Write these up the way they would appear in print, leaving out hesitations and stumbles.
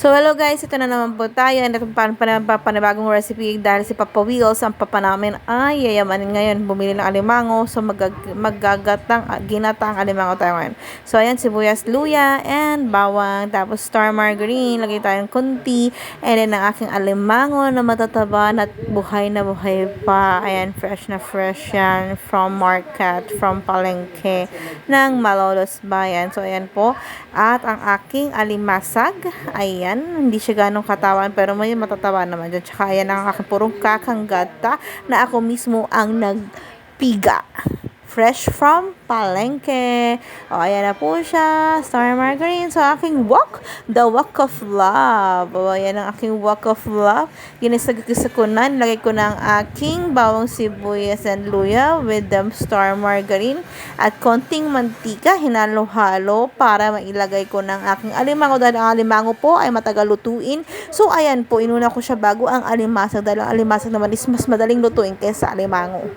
So, hello guys, ito na naman po tayo. And itong panibagong recipe dahil si Papa Wheels, ang papa namin ay yayamanin ngayon. Bumili ng alimango. So, ginatang alimango tayo ngayon. So, ayan, sibuyas, luya, and bawang. Tapos, star margarine. Lagay tayong kunti. And then, ang aking alimango na matataba at buhay na buhay pa. Ayan, fresh na fresh yan. From market, from palengke ng Malolos Bayan. So, ayan po. At ang aking alimasag, ayan, hindi siya ganong katawan pero may matatawa naman dyan. Tsaka ayan ang aking purong kakanggata na ako mismo ang nagpiga. Fresh from palengke. O, ayan na po siya. Star margarine. So, aking wok. The wok of love. O, ayan ang aking wok of love. Ginisagisa ko na. Nilagay ko na ang aking bawang sibuyas and luya with the star margarine. At konting mantika. Hinalo-halo para mailagay ko ng aking alimango. Dahil ang alimango po ay matagal lutuin. So, ayan po. Inuna ko siya bago ang alimasag. Dahil ang alimasag naman is mas madaling lutuin kaysa alimango.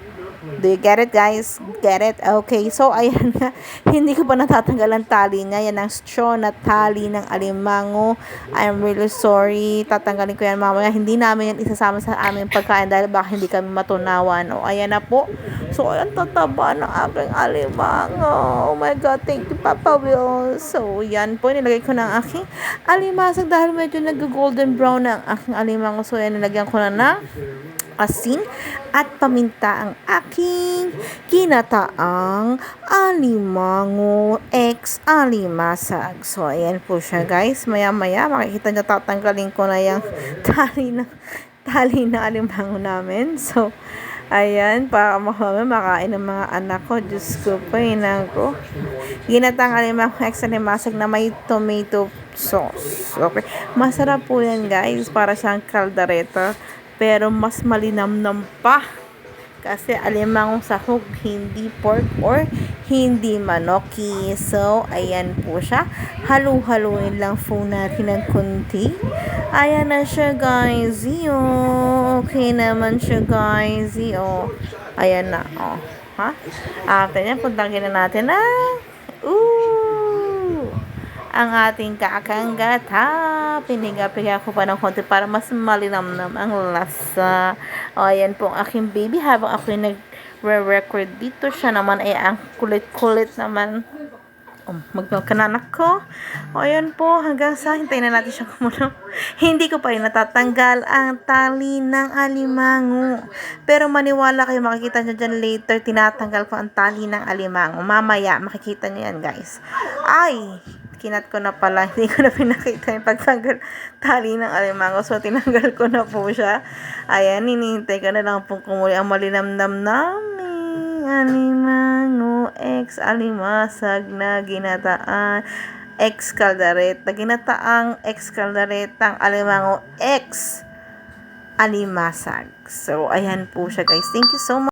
Do you get it, guys? Get it? Okay. So, ayan nga. Hindi ko pa natatanggal ang tali niya. Yan ang straw na tali ng alimango. I'm really sorry. Tatanggalin ko yan mamaya. Hindi namin yan isasama sa aming pagkain dahil baka hindi kami matunawan. O, ayan na po. So, ayan, tataba ng aking alimango. Oh my God. Thank you, Papa Will. So, yan po. Nilagay ko na ang aking alimasag dahil medyo nag-golden brown na ang aking alimango. So, ayan, nilagyan ko na ng asin at paminta ang aking ginataang alimango ex alimasag. So, ayan po siya, guys. Maya-maya, makikita nyo, tatanggalin ko na yung tali ng alimango namin. So, ayan, para makain ng mga anak ko. Diyos ko po, inang ko. Ginatang alimango ex alimasag na may tomato sauce. Okay. Masarap po yan, guys. Para siyang kaldereta. Pero mas malinamnam pa kasi alimangong sahog, hindi pork or hindi manoki. So, ayan po siya. Halu-haluin lang po natin ng kunti. Ayan na siya, guys. Okay naman siya, guys. Ayan na. Oh. Ha? After yan, puntangin na natin na ang ating kakanggata. Piniga-piga ko pa ng konti para mas malinamnam ang lasa. O, ayan po ang aking baby. Habang ako yung nag-record dito, siya naman ay ang kulit-kulit naman. Magkananak ko. O, ayan po. Hanggang sa hintayin na natin siya kumulo. Hindi ko pa rin natatanggal ang tali ng alimango. Pero maniwala kayo, makikita nyo dyan later, tinatanggal ko ang tali ng alimango. Mamaya, makikita nyo yan, guys. Ay! Kinat ko na pala, hindi ko na pinakita yung pagtanggal tali ng alimango. So, tinanggal ko na po siya. Ayan, hinihintay ko na lang pong kumuli ang malinamnam namin alimango ex alimasag na ginataan ex kaldereta. Ginataang ex kaldereta ang alimango ex alimasag. So, ayan po siya, guys. Thank you so much.